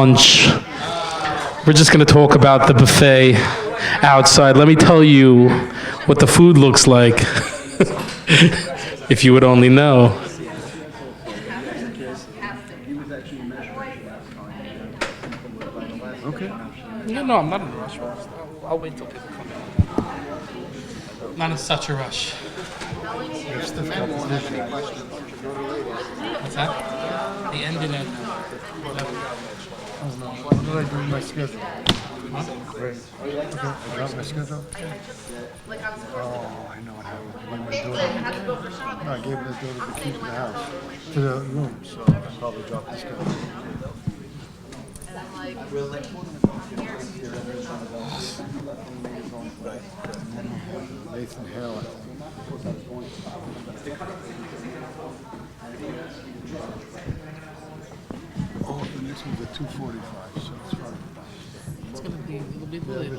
lunch. We're just going to talk about the buffet outside. Let me tell you what the food looks like. If you would only know. Okay. No, I'm not in a rush. I'll wait till people come in. Not in such a rush. What's that? The ended at 11. What did I do with my schedule? Huh? Great. Okay, I got my schedule. Oh, I know what happened. I gave my daughter the key to the house, to the room, so I probably dropped the schedule. Nathan Hale. Oh, the next one's at 2:45, so it's fine. It's going to be a little bit late.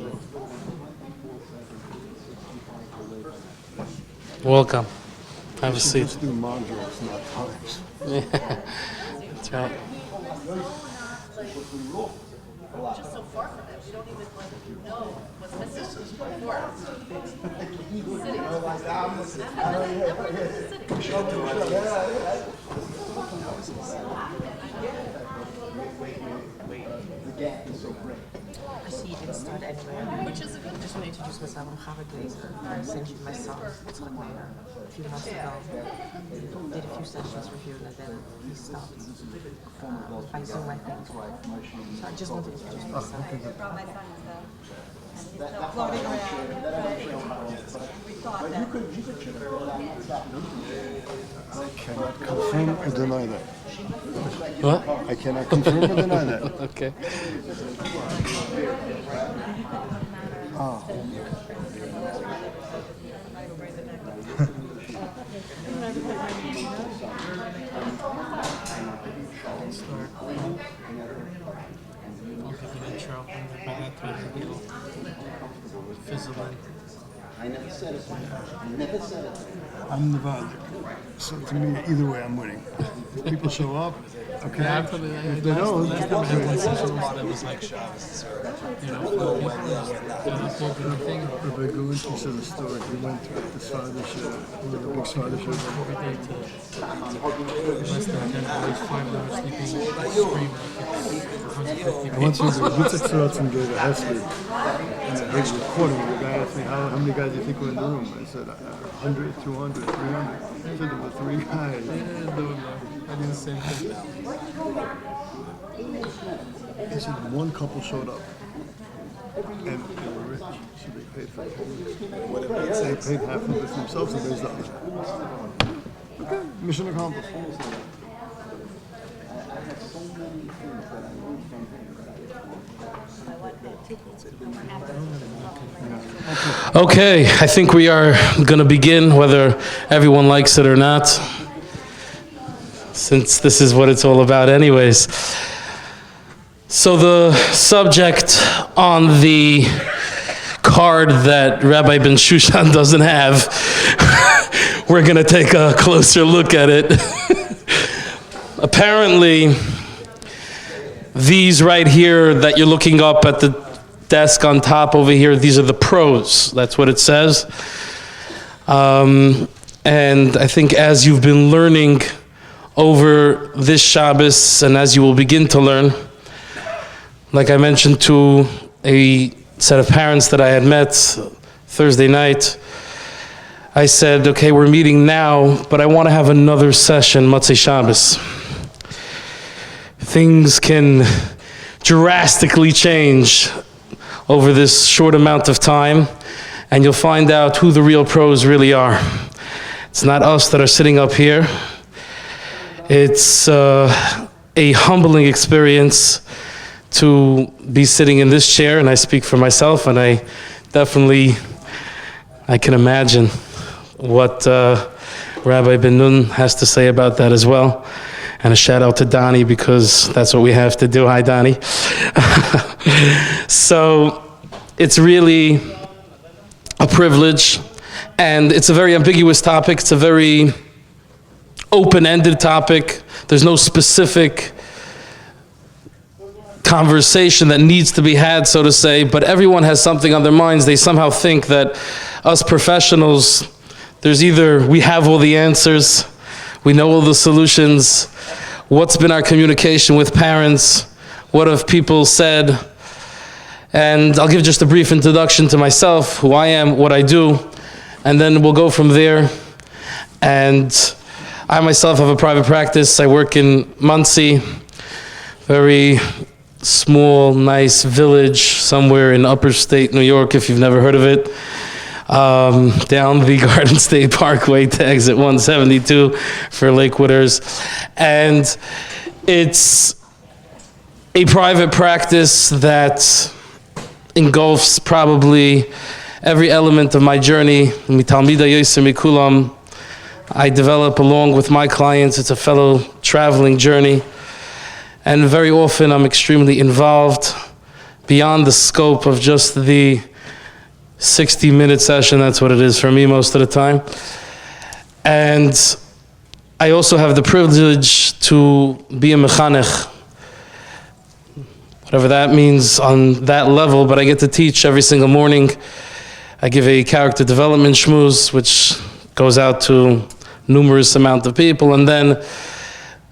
Welcome. Have a seat. Let's do modules, not times. Yeah, that's right. Just so far from it, we don't even know what's missing before us. I see you didn't start anywhere. Which is a good Just want to introduce myself. I'm Rabbi. I sent you my song. It's like a few months ago. Did a few sessions with you and then he stopped. I Zoom, I think. So I just wanted to introduce myself. floating around. We thought that. I cannot confirm or deny that. What? I cannot confirm or deny that. Okay. I never said it. Never said it. I'm the bad. So to me, either way, I'm winning. If people show up, okay. If they don't, Last time I had one session, it was like Shabbos. You know, Rabbi Galinski said a story. He went to the Sfada show, one of the big Sfada shows. every day to less than 10 hours, 5 hours sleeping, screaming. I once was a Yitzhak and gave a Hesed, and I heard the recording. The guy asked me, how many guys do you think were in the room? I said, 100, 200, 300. He said there were 3 guys. I did the same thing. He said one couple showed up, and they were rich, so they paid for the whole week. They paid half of it for themselves and raised the other. Okay, mission accomplished. Okay, I think we are going to begin, whether everyone likes it or not, since this is what it's all about anyways. So the subject on the card that Rabbi Ben Shushan doesn't have, we're going to take a closer look at it. Apparently, these right here that you're looking up at the desk on top over here, these are the pros. That's what it says. And I think as you've been learning over this Shabbos, and as you will begin to learn, like I mentioned to a set of parents that I had met Thursday night, I said, okay, we're meeting now, but I want to have another session, Motzei Shabbos. Things can drastically change over this short amount of time, and you'll find out who the real pros really are. It's not us that are sitting up here. It's a humbling experience to be sitting in this chair, and I speak for myself, and I can imagine what Rabbi Ben Nun has to say about that as well. And a shout out to Donnie, because that's what we have to do. Hi, Donnie. So it's really a privilege, and it's a very ambiguous topic. It's a very open-ended topic. There's no specific conversation that needs to be had, so to say, but everyone has something on their minds. They somehow think that us professionals, there's either we have all the answers, we know all the solutions, what's been our communication with parents, what have people said, and I'll give just a brief introduction to myself, who I am, what I do, and then we'll go from there. And I myself have a private practice. I work in Muncie, very small, nice village somewhere in upper state New York, if you've never heard of it. Down the Garden State Parkway to exit 172 for Lakewooders. And it's a private practice that engulfs probably every element of my journey. I develop along with my clients. It's a fellow traveling journey. And very often I'm extremely involved beyond the scope of just the 60-minute session. That's what it is for me most of the time. And I also have the privilege to be a mechanech, whatever that means on that level, but I get to teach every single morning. I give a character development shmooze, which goes out to numerous amount of people, and then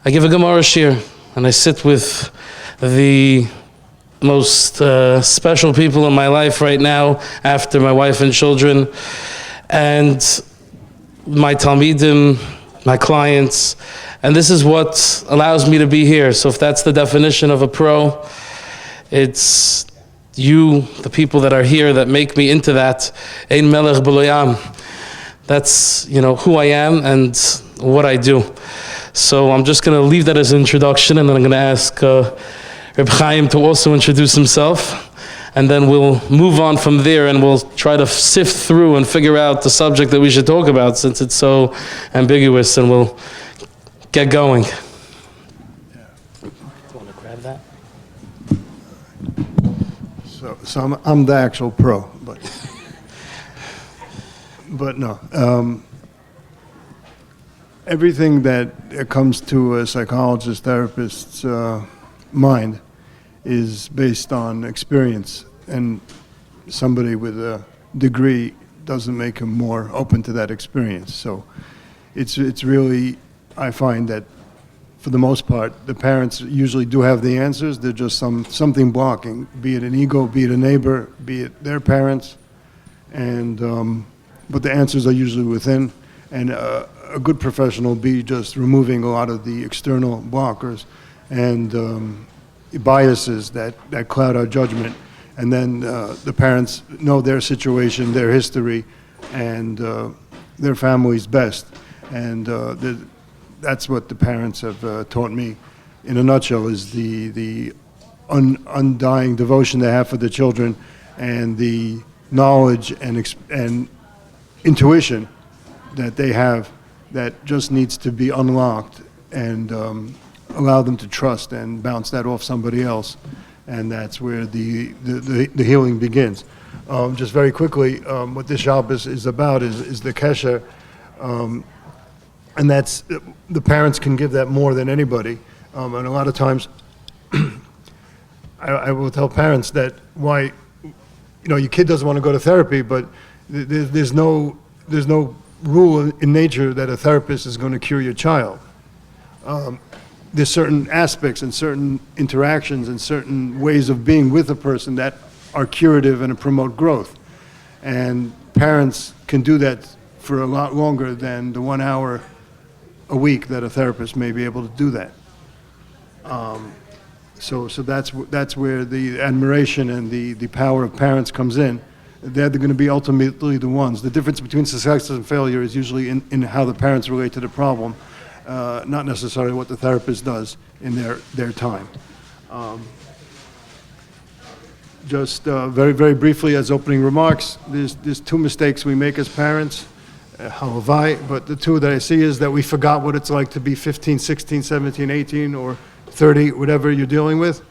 I give a Gemara shir, and I sit with the most special people in my life right now, after my wife and children, and my talmidim, my clients, and this is what allows me to be here. So if that's the definition of a pro, it's you, the people that are here, that make me into that. Ein melech b'lo yam. That's, who I am and what I do. So I'm just going to leave that as an introduction, and then I'm going to ask Rabbi Chaim to also introduce himself, and then we'll move on from there, and we'll try to sift through and figure out the subject that we should talk about, since it's so ambiguous, and we'll get going. Do you want to grab that? So I'm the actual pro, but no. Everything that comes to a psychologist, therapist's mind is based on experience, and somebody with a degree doesn't make him more open to that experience. So it's really, I find that for the most part, the parents usually do have the answers. They're just something blocking, be it an ego, be it a neighbor, be it their parents, and but the answers are usually within. And a good professional be just removing a lot of the external blockers and biases that cloud our judgment. And then the parents know their situation, their history, and their family's best. And that's what the parents have taught me, in a nutshell, is the undying devotion they have for the children, and the knowledge and intuition that they have that just needs to be unlocked, and allow them to trust and bounce that off somebody else. And that's where the healing begins. Just very quickly, what this Shabbos is about is the kesher, and that's, the parents can give that more than anybody. And a lot of times, I will tell parents that why, your kid doesn't want to go to therapy, but there's no rule in nature that a therapist is going to cure your child. There's certain aspects and certain interactions and certain ways of being with a person that are curative and promote growth. And parents can do that for a lot longer than the 1 hour a week that a therapist may be able to do that. So that's where the admiration and the power of parents comes in. They're going to be ultimately the ones. The difference between success and failure is usually in how the parents relate to the problem, not necessarily what the therapist does in their time. Just very, very briefly as opening remarks, there's two mistakes we make as parents, halavai, but the two that I see is that we forgot what it's like to be 15, 16, 17, 18, or 30, whatever you're dealing with.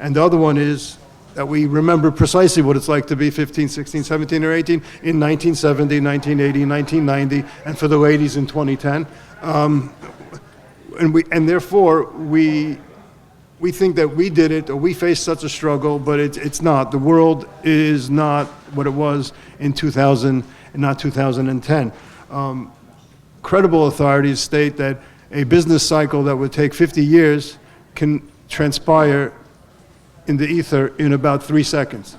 And the other one is that we remember precisely what it's like to be 15, 16, 17, or 18 in 1970, 1980, 1990, and for the ladies in 2010. And therefore, we we think that we did it or we faced such a struggle, but it's not. The world is not what it was in 2000 and not 2010. Credible authorities state that a business cycle that would take 50 years can transpire in the ether in about 3 seconds.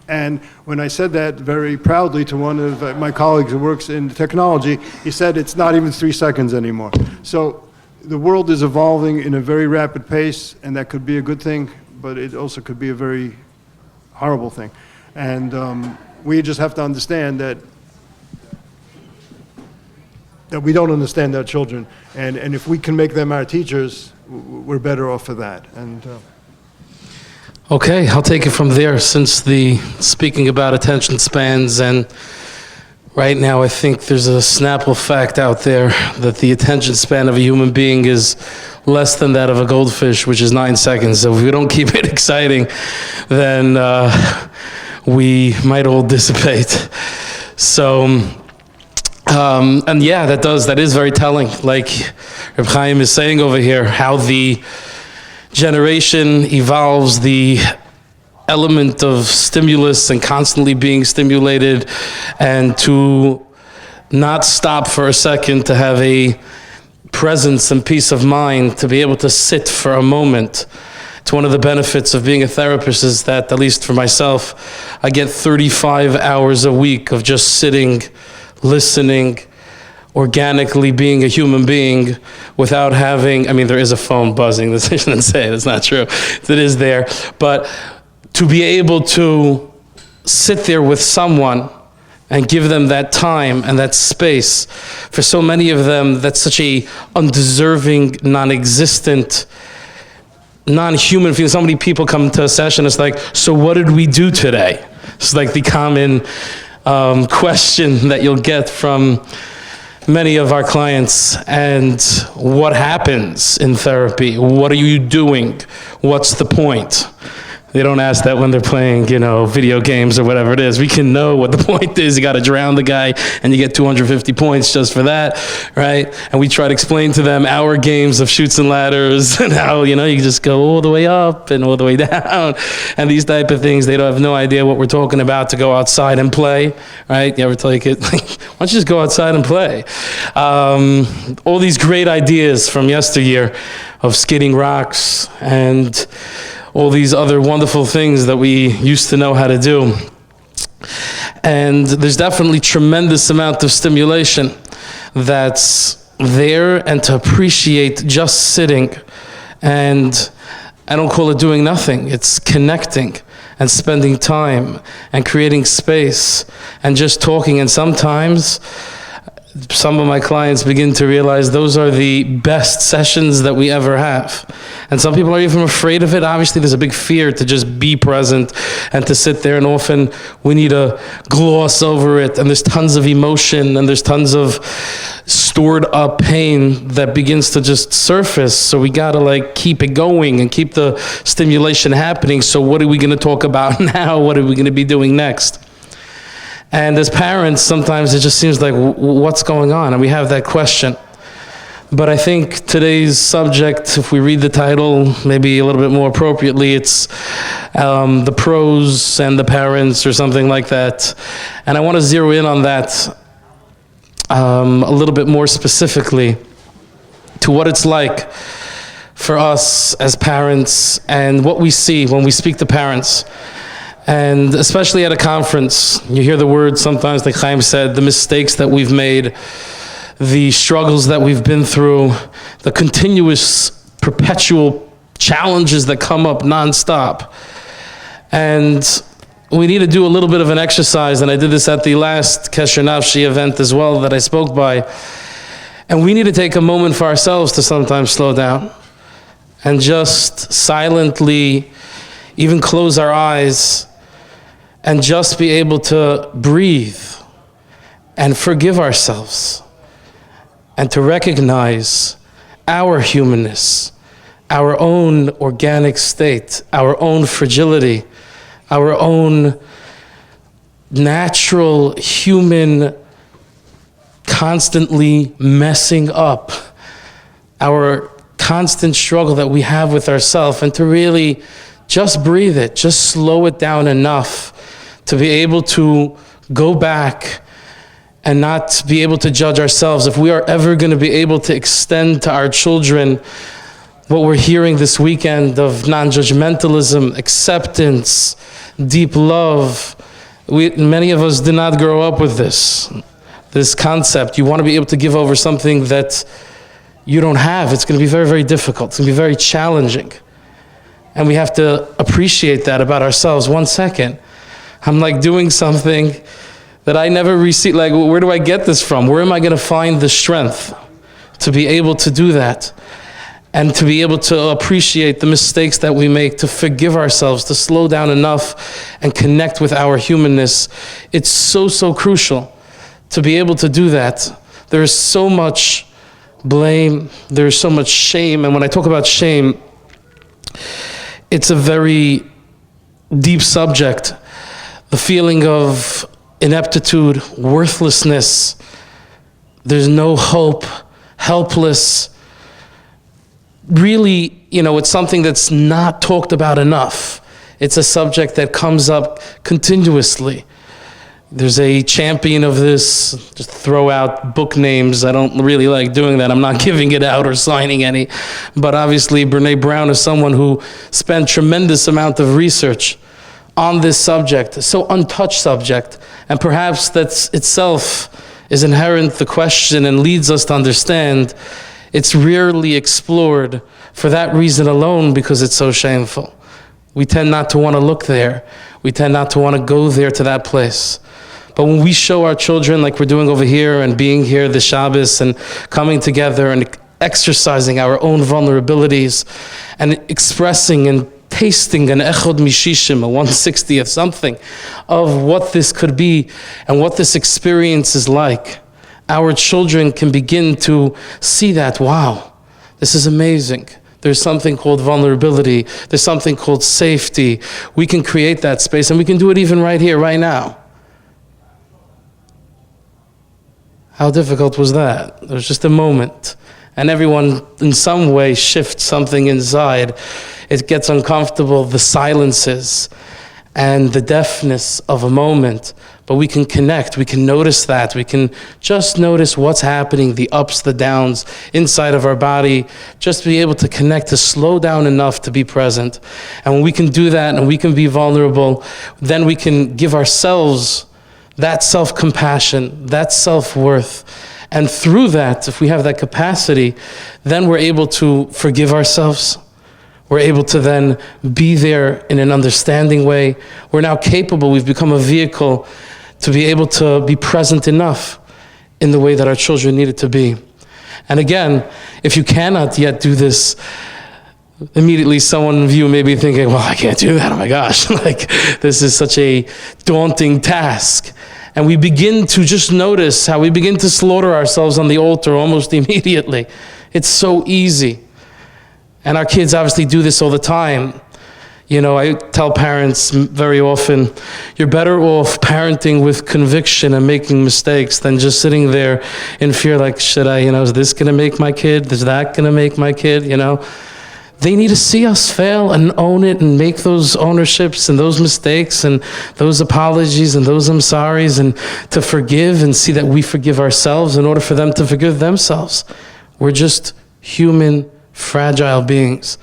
And when I said that very proudly to one of my colleagues who works in technology, he said it's not even 3 seconds anymore. So the world is evolving in a very rapid pace, and that could be a good thing, but it also could be a very horrible thing. And we just have to understand that we don't understand our children, and if we can make them our teachers, we're better off for that. And Okay, I'll take it from there, since speaking about attention spans, and right now I think there's a Snapple fact out there that the attention span of a human being is less than that of a goldfish, which is 9 seconds. So if we don't keep it exciting, then we might all dissipate. So, and yeah, that is very telling. Like Reb Chaim is saying over here, how the generation evolves, the element of stimulus and constantly being stimulated, and to not stop for a second, to have a presence and peace of mind, to be able to sit for a moment. It's one of the benefits of being a therapist, is that, at least for myself, I get 35 hours a week of just sitting, listening, organically being a human being without having, I mean, there is a phone buzzing, I shouldn't say it, it's not true, it is there, but to be able to sit there with someone and give them that time and that space. For so many of them, that's such a undeserving, non-existent, non-human feeling. So many people come to a session, it's like, so what did we do today? It's like the common question that you'll get from many of our clients. And what happens in therapy? What are you doing? What's the point? They don't ask that when they're playing, video games or whatever it is. We can know what the point is. You got to drown the guy and you get 250 points just for that, right? And we try to explain to them our games of chutes and ladders and how, you just go all the way up and all the way down and these type of things. They don't have no idea what we're talking about, to go outside and play, right? You ever tell your kid, why don't you just go outside and play? All these great ideas from yesteryear of skidding rocks and all these other wonderful things that we used to know how to do. And there's definitely tremendous amount of stimulation that's there, and to appreciate just sitting. And I don't call it doing nothing, it's connecting and spending time and creating space and just talking. And sometimes some of my clients begin to realize those are the best sessions that we ever have. And some people are even afraid of it. Obviously, there's a big fear to just be present and to sit there, and often we need to gloss over it, and there's tons of emotion, and there's tons of stored up pain that begins to just surface. So we gotta keep it going and keep the stimulation happening. So what are we gonna talk about now? What are we gonna be doing next? And as parents, sometimes it just seems like, what's going on? And we have that question. But I think today's subject, if we read the title maybe a little bit more appropriately, it's the pros and the parents, or something like that. And I want to zero in on that a little bit more specifically, to what it's like for us as parents and what we see when we speak to parents. And especially at a conference, you hear the word sometimes, like Chaim said, the mistakes that we've made, the struggles that we've been through, the continuous, perpetual challenges that come up nonstop. And we need to do a little bit of an exercise, and I did this at the last Kesher Nafshi event as well that I spoke by. And we need to take a moment for ourselves to sometimes slow down and just silently even close our eyes and just be able to breathe and forgive ourselves, and to recognize our humanness, our own organic state, our own fragility, our own natural human constantly messing up, our constant struggle that we have with ourselves, and to really just breathe it, just slow it down enough to be able to go back and not be able to judge ourselves. If we are ever going to be able to extend to our children what we're hearing this weekend of non-judgmentalism, acceptance, deep love, many of us did not grow up with this concept. You want to be able to give over something that you don't have. It's going to be very, very difficult. It's going to be very challenging. And we have to appreciate that about ourselves. 1 second, I'm like doing something that I never received. Like, where do I get this from? Where am I going to find the strength to be able to do that? And to be able to appreciate the mistakes that we make, to forgive ourselves, to slow down enough and connect with our humanness. It's so, so crucial to be able to do that. There is so much blame, there is so much shame. And when I talk about shame, it's a very deep subject. The feeling of ineptitude, worthlessness, there's no hope, helpless. Really, it's something that's not talked about enough. It's a subject that comes up continuously. There's a champion of this, just throw out book names. I don't really like doing that. I'm not giving it out or signing any. But obviously, Brene Brown is someone who spent tremendous amount of research on this subject, so untouched subject. And perhaps that's itself is inherent the question and leads us to understand it's rarely explored for that reason alone, because it's so shameful. We tend not to want to look there. We tend not to want to go there to that place. But when we show our children, like we're doing over here and being here this Shabbos and coming together and exercising our own vulnerabilities and expressing and tasting an echod mishishim, a 1/60th something of what this could be and what this experience is like, our children can begin to see that, wow, this is amazing. There's something called vulnerability. There's something called safety. We can create that space, and we can do it even right here, right now. How difficult was that? It was just a moment. And everyone, in some way, shifts something inside. It gets uncomfortable, the silences and the deafness of a moment. But we can connect, we can notice that. We can just notice what's happening, the ups, the downs, inside of our body. Just be able to connect, to slow down enough to be present. And when we can do that and we can be vulnerable, then we can give ourselves that self-compassion, that self-worth. And through that, if we have that capacity, then we're able to forgive ourselves. We're able to then be there in an understanding way. We're now capable, we've become a vehicle to be able to be present enough in the way that our children need it to be. And again, if you cannot yet do this, immediately someone of you may be thinking, well, I can't do that, oh my gosh, like this is such a daunting task. And we begin to just notice how we begin to slaughter ourselves on the altar almost immediately. It's so easy. And our kids obviously do this all the time. I tell parents very often, you're better off parenting with conviction and making mistakes than just sitting there in fear like, should I, is this going to make my kid? Is that going to make my kid? They need to see us fail and own it and make those ownerships and those mistakes and those apologies and those I'm sorries, and to forgive and see that we forgive ourselves in order for them to forgive themselves. We're just human, fragile beings.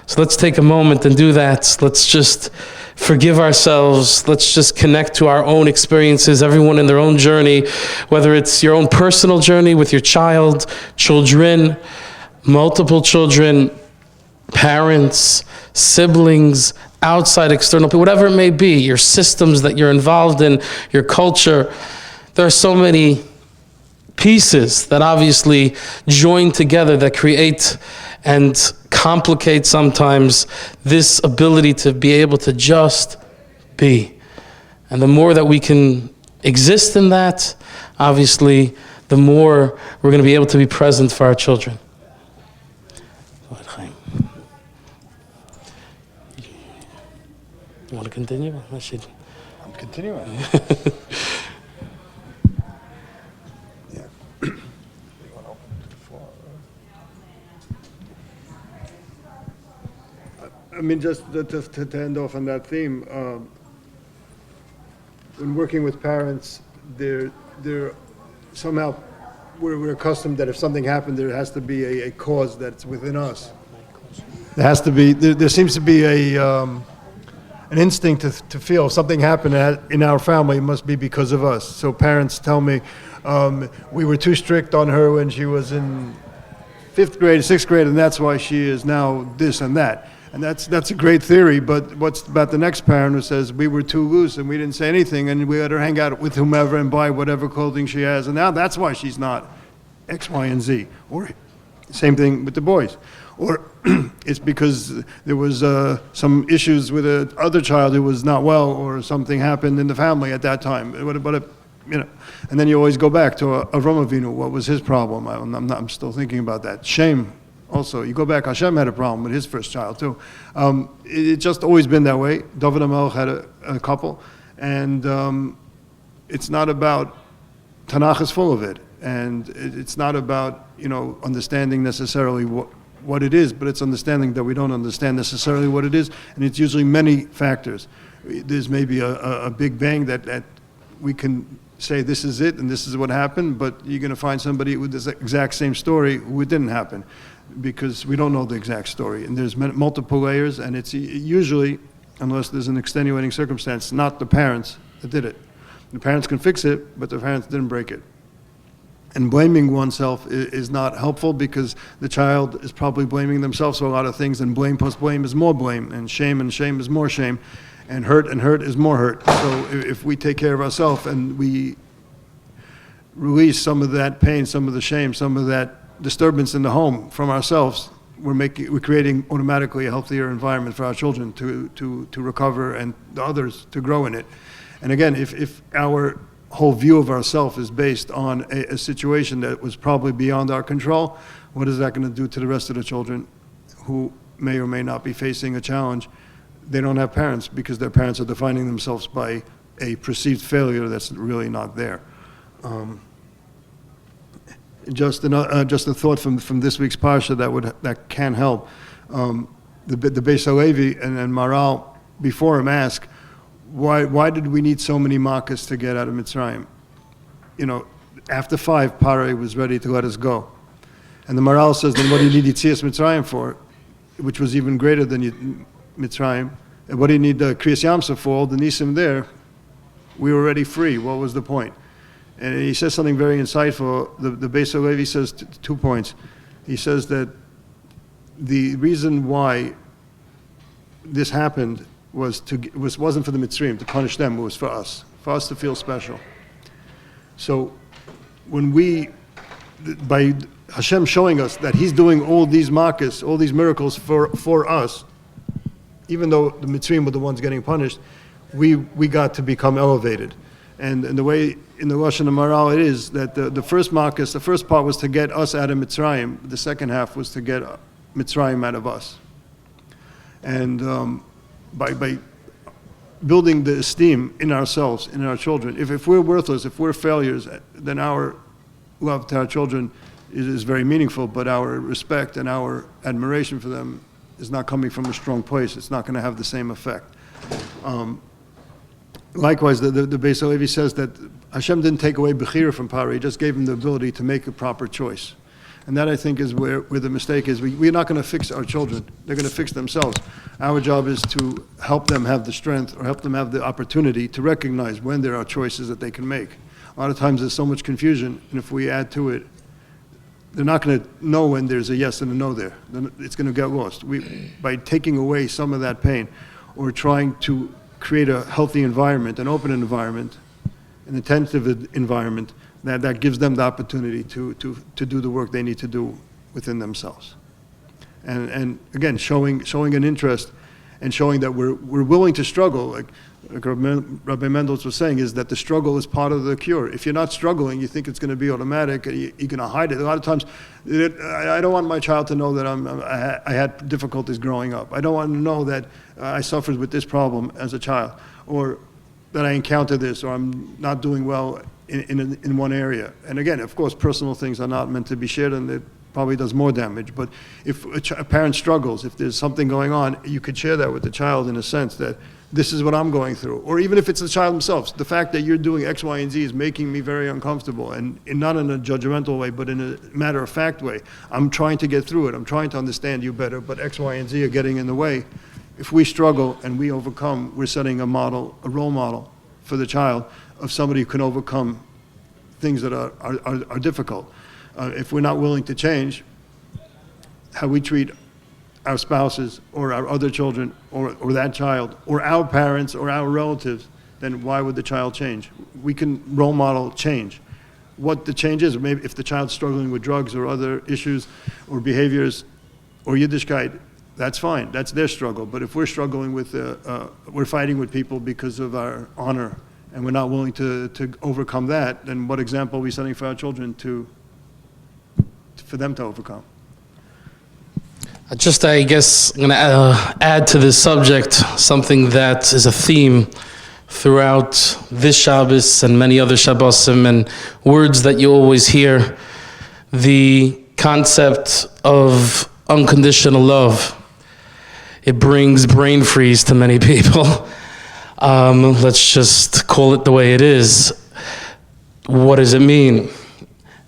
So let's take a moment and do that. Let's just forgive ourselves. Let's just connect to our own experiences, everyone in their own journey, whether it's your own personal journey with your child, children, multiple children, parents, siblings, outside, external people, whatever it may be, your systems that you're involved in, your culture. There are so many pieces that obviously join together that create and complicate sometimes this ability to be able to just be. And the more that we can exist in that, obviously, the more we're going to be able to be present for our children. Go ahead, Chaim. You want to continue? I should. I'm continuing. Yeah. You want to open to the floor? I mean, just to end off on that theme, when working with parents, they're somehow we're accustomed that if something happened, there has to be a cause that's within us. There seems to be an instinct to feel if something happened in our family, it must be because of us. So parents tell me, we were too strict on her when she was in 5th grade, 6th grade, and that's why she is now this and that. And that's a great theory, but what's about the next parent who says we were too loose and we didn't say anything and we let her hang out with whomever and buy whatever clothing she has, and now that's why she's not X, Y, and Z. Or same thing with the boys. Or it's because there was some issues with another child who was not well, or something happened in the family at that time. And then you always go back to Avraham Avinu. What was his problem? I'm still thinking about that. Shame. Also, you go back, Hashem had a problem with his first child too. It's just always been that way. David HaMelech had a couple, and it's not about, Tanakh is full of it, and it's not about, understanding necessarily what it is, but it's understanding that we don't understand necessarily what it is, and it's usually many factors. There's maybe a big bang that we can say this is it and this is what happened, but you're going to find somebody with this exact same story who it didn't happen, because we don't know the exact story, and there's multiple layers, and it's usually, unless there's an extenuating circumstance, not the parents that did it. The parents can fix it, but the parents didn't break it. And blaming oneself is not helpful, because the child is probably blaming themselves for a lot of things, and blame plus blame is more blame, and shame is more shame, and hurt is more hurt. So if we take care of ourselves and we release some of that pain, some of the shame, some of that disturbance in the home from ourselves, we're creating automatically a healthier environment for our children to recover, and the others to grow in it. And again, if our whole view of ourselves is based on a situation that was probably beyond our control, what is that going to do to the rest of the children who may or may not be facing a challenge? They don't have parents, because their parents are defining themselves by a perceived failure that's really not there. Just a thought from this week's parsha that can help. The Beis HaLevi and Maral before him ask, why did we need so many makas to get out of Mitzrayim? After 5, Parai was ready to let us go, and the Maral says, then what do you need Yitzias Mitzrayim for, which was even greater than Mitzrayim? And what do you need the Kriyas Yamsuf for? All the Nisim there, we were already free. What was the point? And he says something very insightful. The Beis HaLevi says 2 points. He says that the reason why this happened wasn't for the Mitzrayim to punish them, it was for us to feel special. So when by Hashem showing us that He's doing all these makas, all these miracles for us, even though the Mitzrayim were the ones getting punished, we got to become elevated. And the way in the Lashon Maral it is that the first makas, the first part was to get us out of Mitzrayim. The second half was to get Mitzrayim out of us. And by building the esteem in ourselves, in our children, if we're worthless, if we're failures, then our love to our children is very meaningful, but our respect and our admiration for them is not coming from a strong place. It's not going to have the same effect. Likewise, the Beis HaLevi says that Hashem didn't take away Bechira from Pari, He just gave him the ability to make a proper choice. And that, I think, is where the mistake is. We're not going to fix our children. They're going to fix themselves. Our job is to help them have the strength, or help them have the opportunity to recognize when there are choices that they can make. A lot of times there's so much confusion, and if we add to it, they're not going to know when there's a yes and a no there. Then it's going to get lost. By taking away some of that pain, or trying to create a healthy environment, an open environment, an attentive environment, that gives them the opportunity to do the work they need to do within themselves. And again, showing an interest, and showing that we're willing to struggle, like Rabbi Mendlowitz was saying, is that the struggle is part of the cure. If you're not struggling, you think it's going to be automatic, and you're going to hide it. A lot of times, I don't want my child to know that I had difficulties growing up. I don't want to know that I suffered with this problem as a child, or that I encountered this, or I'm not doing well in one area. And again, of course, personal things are not meant to be shared, and they're probably does more damage. But if a parent struggles, if there's something going on, you could share that with the child in a sense that this is what I'm going through. Or even if it's the child themselves, the fact that you're doing X, Y, and Z is making me very uncomfortable, and not in a judgmental way, but in a matter-of-fact way. I'm trying to get through it. I'm trying to understand you better, but X, Y, and Z are getting in the way. If we struggle and we overcome, we're setting a model, a role model for the child of somebody who can overcome things that are difficult. If we're not willing to change how we treat our spouses or our other children or that child or our parents or our relatives, then why would the child change? We can role model change. What the change is, maybe if the child's struggling with drugs or other issues or behaviors or Yiddishkeit, that's fine, that's their struggle. But if we're struggling with, we're fighting with people because of our honor and we're not willing to overcome that, then what example are we setting for our children for them to overcome? I guess, I'm going to add to this subject something that is a theme throughout this Shabbos and many other Shabbosim, and words that you always hear, the concept of unconditional love. It brings brain freeze to many people. Let's just call it the way it is. What does it mean?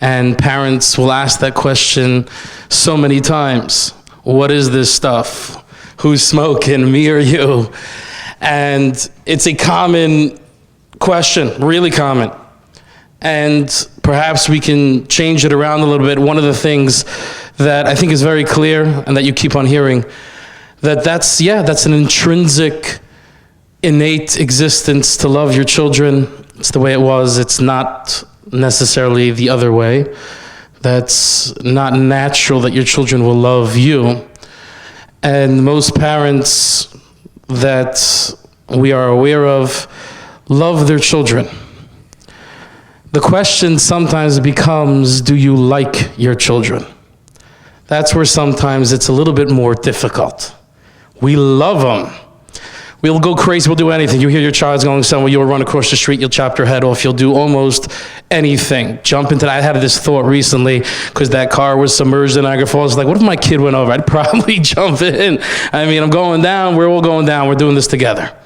And parents will ask that question so many times. What is this stuff? Who's smoking, me or you? And it's a common question, really common. And perhaps we can change it around a little bit. One of the things that I think is very clear and that you keep on hearing, that's an intrinsic, innate existence to love your children. It's the way it was. It's not necessarily the other way. That's not natural that your children will love you. And most parents that we are aware of love their children. The question sometimes becomes, do you like your children? That's where sometimes it's a little bit more difficult. We love them. We'll go crazy, we'll do anything. You hear your child's going somewhere, you'll run across the street, you'll chop your head off, you'll do almost anything. Jump into that. I had this thought recently, because that car was submerged in Niagara Falls. Like, what if my kid went over? I'd probably jump in. I mean, I'm going down, we're all going down, we're doing this together.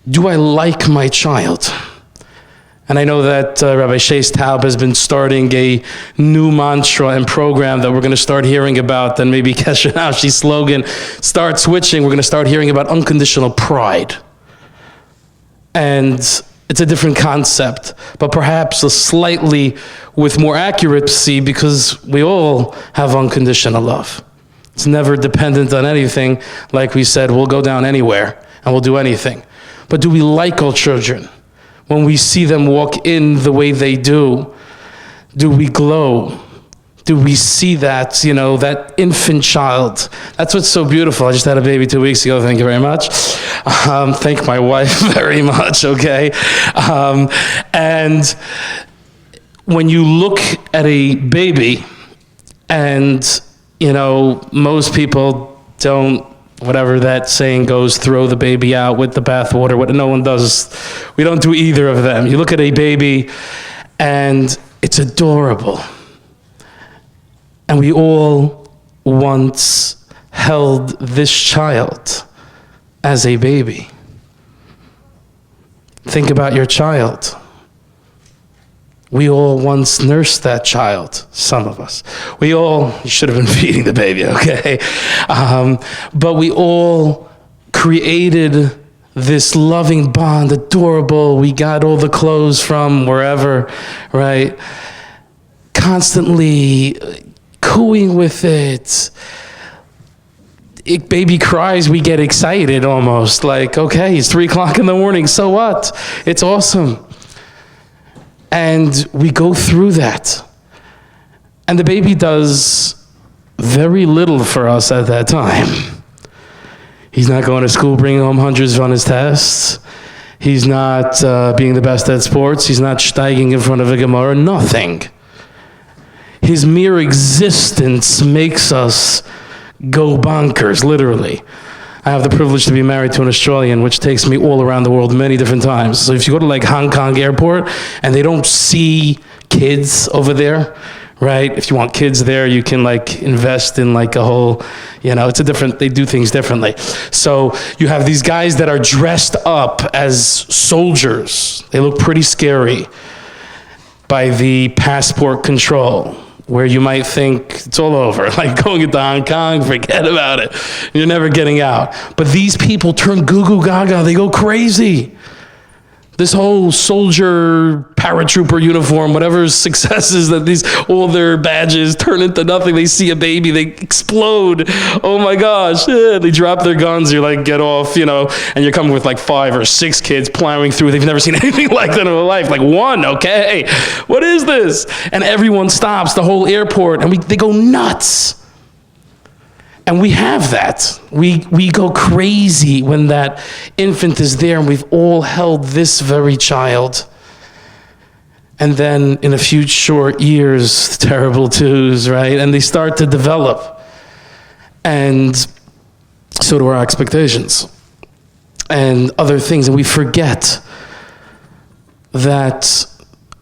Do I like my child? And I know that Rabbi Shais Taub has been starting a new mantra and program that we're going to start hearing about, and maybe Kesher Nafshi's slogan, start switching. We're going to start hearing about unconditional pride. And it's a different concept, but perhaps a slightly with more accuracy, because we all have unconditional love. It's never dependent on anything. Like we said, we'll go down anywhere and we'll do anything. But do we like our children? When we see them walk in the way they do we glow? Do we see that, that infant child? That's what's so beautiful. I just had a baby 2 weeks ago, thank you very much. Thank my wife very much, okay? And when you look at a baby, and, most people don't, whatever that saying goes, throw the baby out with the bathwater. What no one does. We don't do either of them. You look at a baby, and it's adorable. And we all once held this child as a baby. Think about your child. We all once nursed that child, some of us. You should have been feeding the baby, okay? But we all created this loving bond, adorable. We got all the clothes from wherever, right? Constantly cooing with it. Baby cries, we get excited almost. Like, okay, it's 3 o'clock in the morning, so what? It's awesome. And we go through that. And the baby does very little for us at that time. He's not going to school bringing home hundreds on his tests. He's not being the best at sports. He's not steiging in front of a Gemara. Nothing. His mere existence makes us go bonkers, literally. I have the privilege to be married to an Australian, which takes me all around the world many different times. So if you go to like Hong Kong airport and they don't see kids over there, right? If you want kids there, you can like invest in like a whole, it's a different, they do things differently. So you have these guys that are dressed up as soldiers. They look pretty scary by the passport control, where you might think it's all over. Like going into Hong Kong, forget about it. You're never getting out. But these people turn goo-goo gaga. They go crazy. This whole soldier, paratrooper uniform, whatever success is that all their badges turn into nothing. They see a baby, they explode. Oh my gosh, they drop their guns. You're like, get off, and you're coming with like 5 or 6 kids plowing through. They've never seen anything like that in their life. Like 1, okay, what is this? And everyone stops, the whole airport, and they go nuts. And we have that. We go crazy when that infant is there, and we've all held this very child. And then in a few short years, terrible twos, right? And they start to develop. And so do our expectations and other things. And we forget that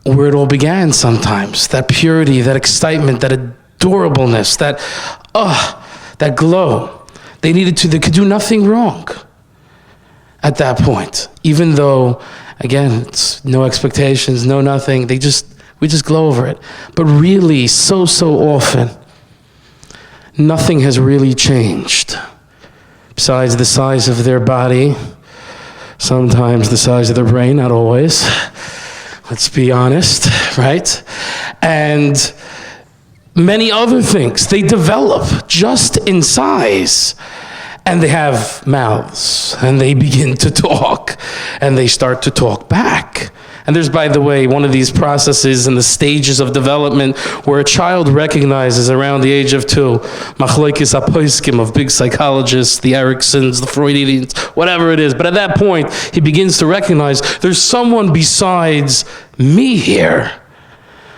where it all began sometimes, that purity, that excitement, that adorableness, that glow. They could do nothing wrong at that point. Even though, again, it's no expectations, no nothing. We just glow over it. But really, so often, nothing has really changed. Besides the size of their body, sometimes the size of their brain, not always. Let's be honest, right? And many other things. They develop just in size. And they have mouths. And they begin to talk. And they start to talk back. And there's, by the way, one of these processes in the stages of development where a child recognizes around the age of 2, machlokes haposkim of big psychologists, the Ericksons, the Freudians, whatever it is. But at that point, he begins to recognize there's someone besides me here.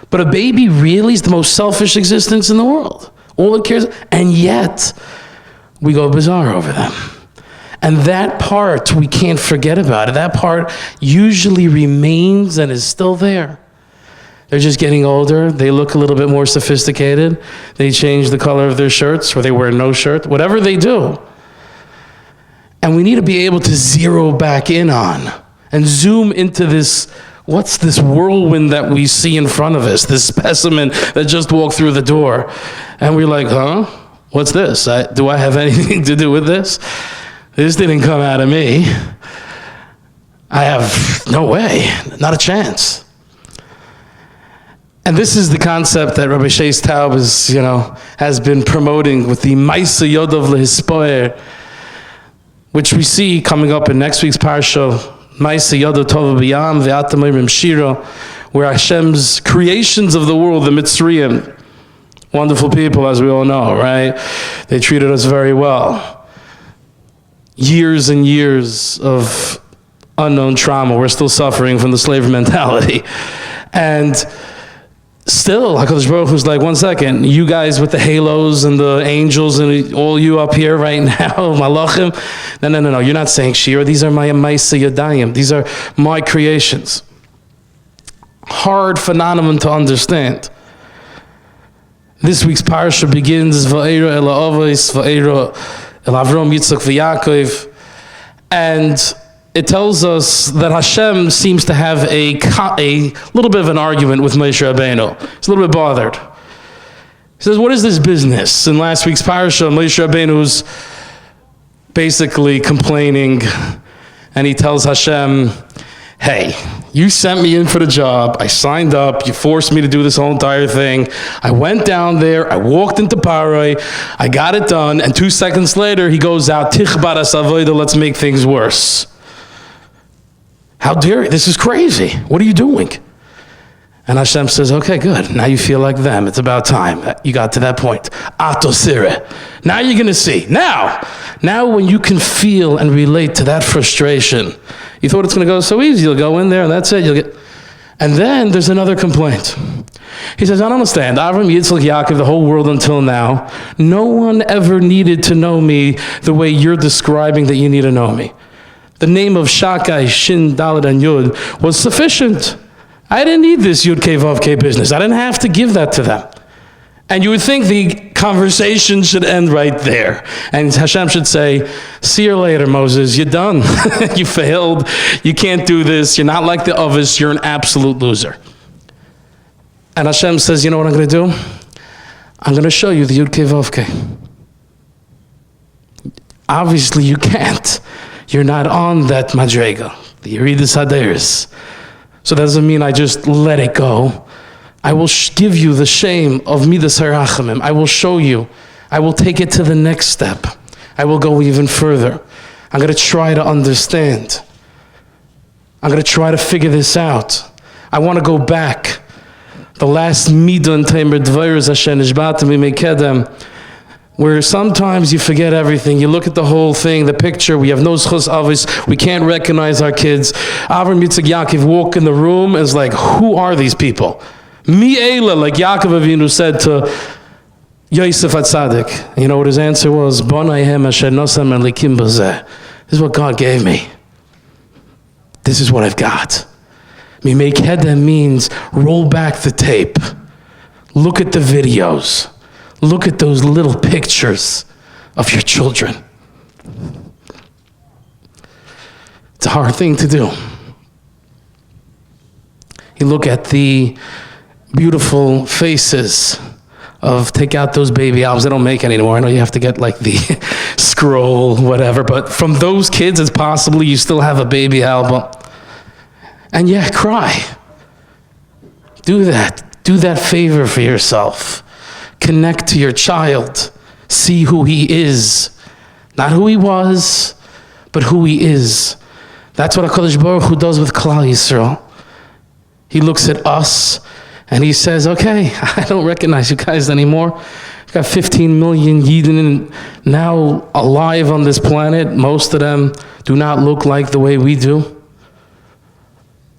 But a baby really is the most selfish existence in the world. All it cares, and yet we go bizarre over them. And that part, we can't forget about it. That part usually remains and is still there. They're just getting older. They look a little bit more sophisticated. They change the color of their shirts, or they wear no shirt, whatever they do. And we need to be able to zero back in on and zoom into this. What's this whirlwind that we see in front of us, this specimen that just walked through the door? And we're like, what's this? Do I have anything to do with this? This didn't come out of me. I have no way, not a chance. And this is the concept that Rabbi Shais Taub has been promoting with the Maisa Yodov Lehispoer, which we see coming up in next week's parsha, Maisa Yodov Tova B'Yam Ve'atam Oimrim Shira, where Hashem's creations of the world, the Mitzrayim, wonderful people, as we all know, right? They treated us very well. Years and years of unknown trauma. We're still suffering from the slavery mentality. And still, HaKadosh Baruch Hu's like, 1 second, you guys with the halos and the angels and all you up here right now, malachim. No, you're not saying Shira. These are my Maisa Yadayim. These are my creations. Hard phenomenon to understand. This week's parsha begins, Va'era el ha'avos, Va'era el Avram, Yitzchak, v'Yaakov, and it tells us that Hashem seems to have a little bit of an argument with Moshe Rabbeinu. He's a little bit bothered. He says, what is this business? In last week's parasha, Moshe Rabbeinu's basically complaining, and he tells Hashem, hey, you sent me in for the job, I signed up, you forced me to do this whole entire thing, I went down there, I walked into Parai, I got it done, and 2 seconds later he goes out, Tichbar as-avodah, let's make things worse. How dare you? This is crazy. What are you doing? And Hashem says, okay, good. Now you feel like them. It's about time. You got to that point. Atosire. Now you're going to see. Now when you can feel and relate to that frustration, you thought it's going to go so easy. You'll go in there and that's it. And then there's another complaint. He says, I don't understand. Avram, Yitzchak, Yaakov, the whole world until now, no one ever needed to know me the way you're describing that you need to know me. The name of Shakai, Shin, Dalet, and Yud was sufficient. I didn't need this Yud Kei Vav Kei business. I didn't have to give that to them. And you would think the conversation should end right there. And Hashem should say, see you later, Moses. You're done. You failed. You can't do this. You're not like the others. You're an absolute loser. And Hashem says, you know what I'm going to do? I'm going to show you the Yud-Kei Vav-Kei. Obviously, you can't. You're not on that Madrega, the Yeridus Haderis. So that doesn't mean I just let it go. I will give you the shame of Midas HaRachamim. I will show you. I will take it to the next step. I will go even further. I'm going to try to understand. I'm going to try to figure this out. I want to go back. The last Midah in Tamer Dvayros Hashem Nishbatim Mekedem, where sometimes you forget everything. You look at the whole thing, the picture. We have no schus avis. We can't recognize our kids. Avram Yitzchak Yaakov walk in the room and is like, who are these people? Mi Eila, like Yaakov Avinu said to Yosef HaTzadik. You know what his answer was? Bonayhem asher nosam elikim bazeh. This is what God gave me. This is what I've got. Mimei Kedem means roll back the tape. Look at the videos. Look at those little pictures of your children. It's a hard thing to do. You look at the beautiful faces of, take out those baby albums. They don't make any anymore. I know you have to get like the scroll, whatever, but from those kids, it's possibly you still have a baby album. And yeah, cry. Do that. Do that favor for yourself. Connect to your child. See who he is. Not who he was, but who he is. That's what HaKadosh Baruch Hu does with Klal Yisrael. He looks at us and he says, okay, I don't recognize you guys anymore. We've got 15 million Yidden now alive on this planet. Most of them do not look like the way we do.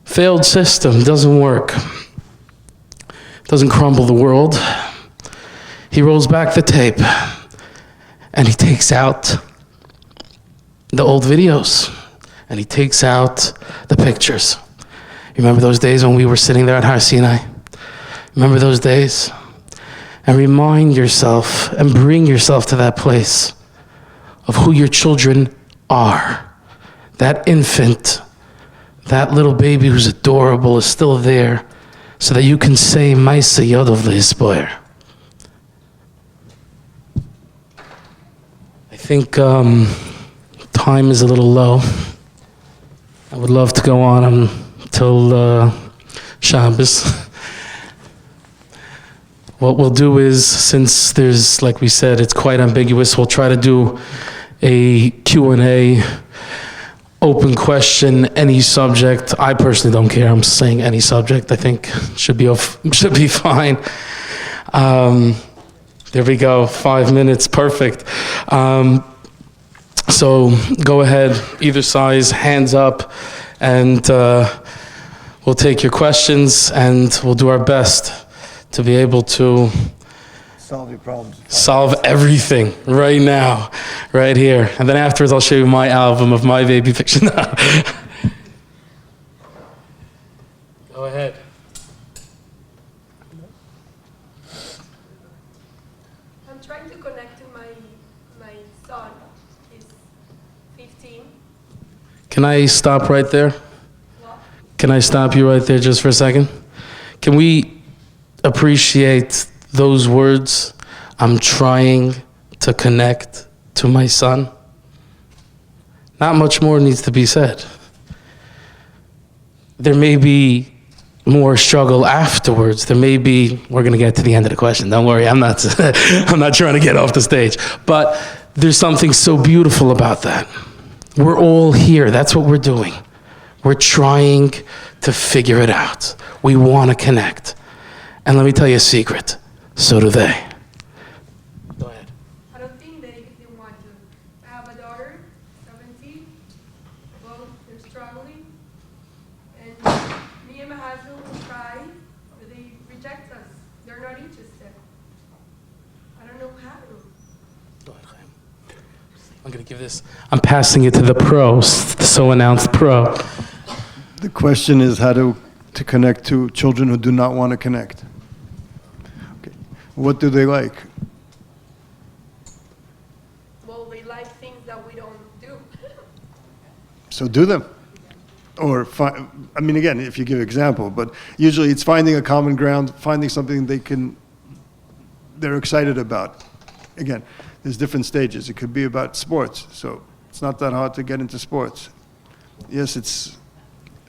Failed system, doesn't work. Doesn't crumble the world. He rolls back the tape and he takes out the old videos and he takes out the pictures. Remember those days when we were sitting there at Har Sinai? Remember those days? And remind yourself and bring yourself to that place of who your children are. That infant, that little baby who's adorable is still there so that you can say, Maisa Yodov Le'Hispoyer. I think time is a little low. I would love to go on until Shabbos. What we'll do is, since there's, like we said, it's quite ambiguous, we'll try to do a Q&A, open question, any subject. I personally don't care. I'm saying any subject. I think should be fine. There we go. 5 minutes. Perfect. So go ahead, either side, hands up, and we'll take your questions, and we'll do our best to be able to Solve your problems. solve everything right now, right here. And then afterwards, I'll show you my album of my baby fiction. Go ahead. I'm trying to connect to my son. He's 15. Can I stop right there? Can I stop you right there just for a second? Can we appreciate those words? I'm trying to connect to my son. Not much more needs to be said. There may be more struggle afterwards. There may be, we're going to get to the end of the question. Don't worry, I'm not trying to get off the stage. But there's something so beautiful about that. We're all here. That's what we're doing. We're trying to figure it out. We want to connect. And let me tell you a secret. So do they. Go ahead. I don't think they want to. I have a daughter, 17. Well, they're struggling. And me and my husband will try, but they reject us. They're not interested. I don't know how to. Go ahead, Chaim. I'm going to give this, I'm passing it to the pro, so announced pro. The question is how to connect to children who do not want to connect. Okay. What do they like? Well, they like things that we don't do. So do them. Or, I mean, again, if you give example, but usually it's finding a common ground, finding something they're excited about. Again, there's different stages. It could be about sports, so it's not that hard to get into sports. Yes, it's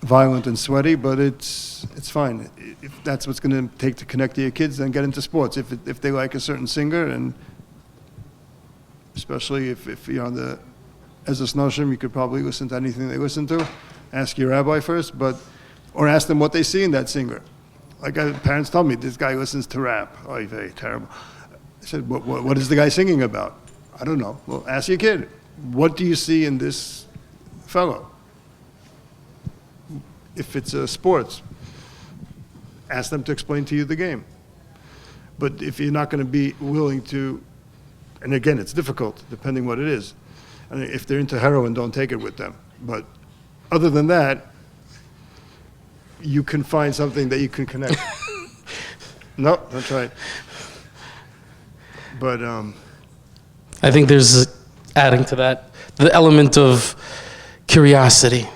violent and sweaty, but it's fine. If that's what's going to take to connect to your kids, then get into sports. If they like a certain singer, and especially if you're on the Ezras Noshim, you could probably listen to anything they listen to. Ask your rabbi first, or ask them what they see in that singer. Like parents told me, this guy listens to rap. Oh, very terrible. I said, what is the guy singing about? I don't know. Well, ask your kid. What do you see in this fellow? If it's sports, ask them to explain to you the game. But if you're not going to be willing to, and again, it's difficult depending what it is. I mean, if they're into heroin, don't take it with them. But other than that, you can find something that you can connect. No, don't try it. But I think there's, adding to that, the element of curiosity.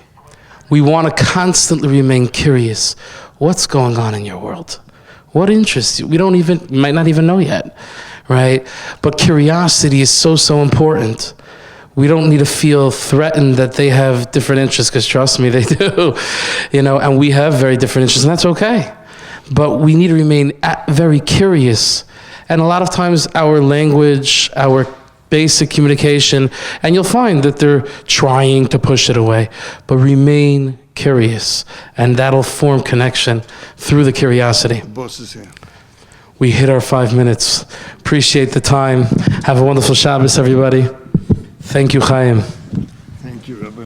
We want to constantly remain curious. What's going on in your world? What interests you? You might not even know yet, right? But curiosity is so important. We don't need to feel threatened that they have different interests, because trust me, they do, and we have very different interests, and that's okay. But we need to remain very curious. And a lot of times our language, our basic communication, and you'll find that they're trying to push it away, but remain curious, and that'll form connection through the curiosity. the boss is here. We hit our 5 minutes. Appreciate the time. Have a wonderful Shabbos, everybody. Thank you, Chaim.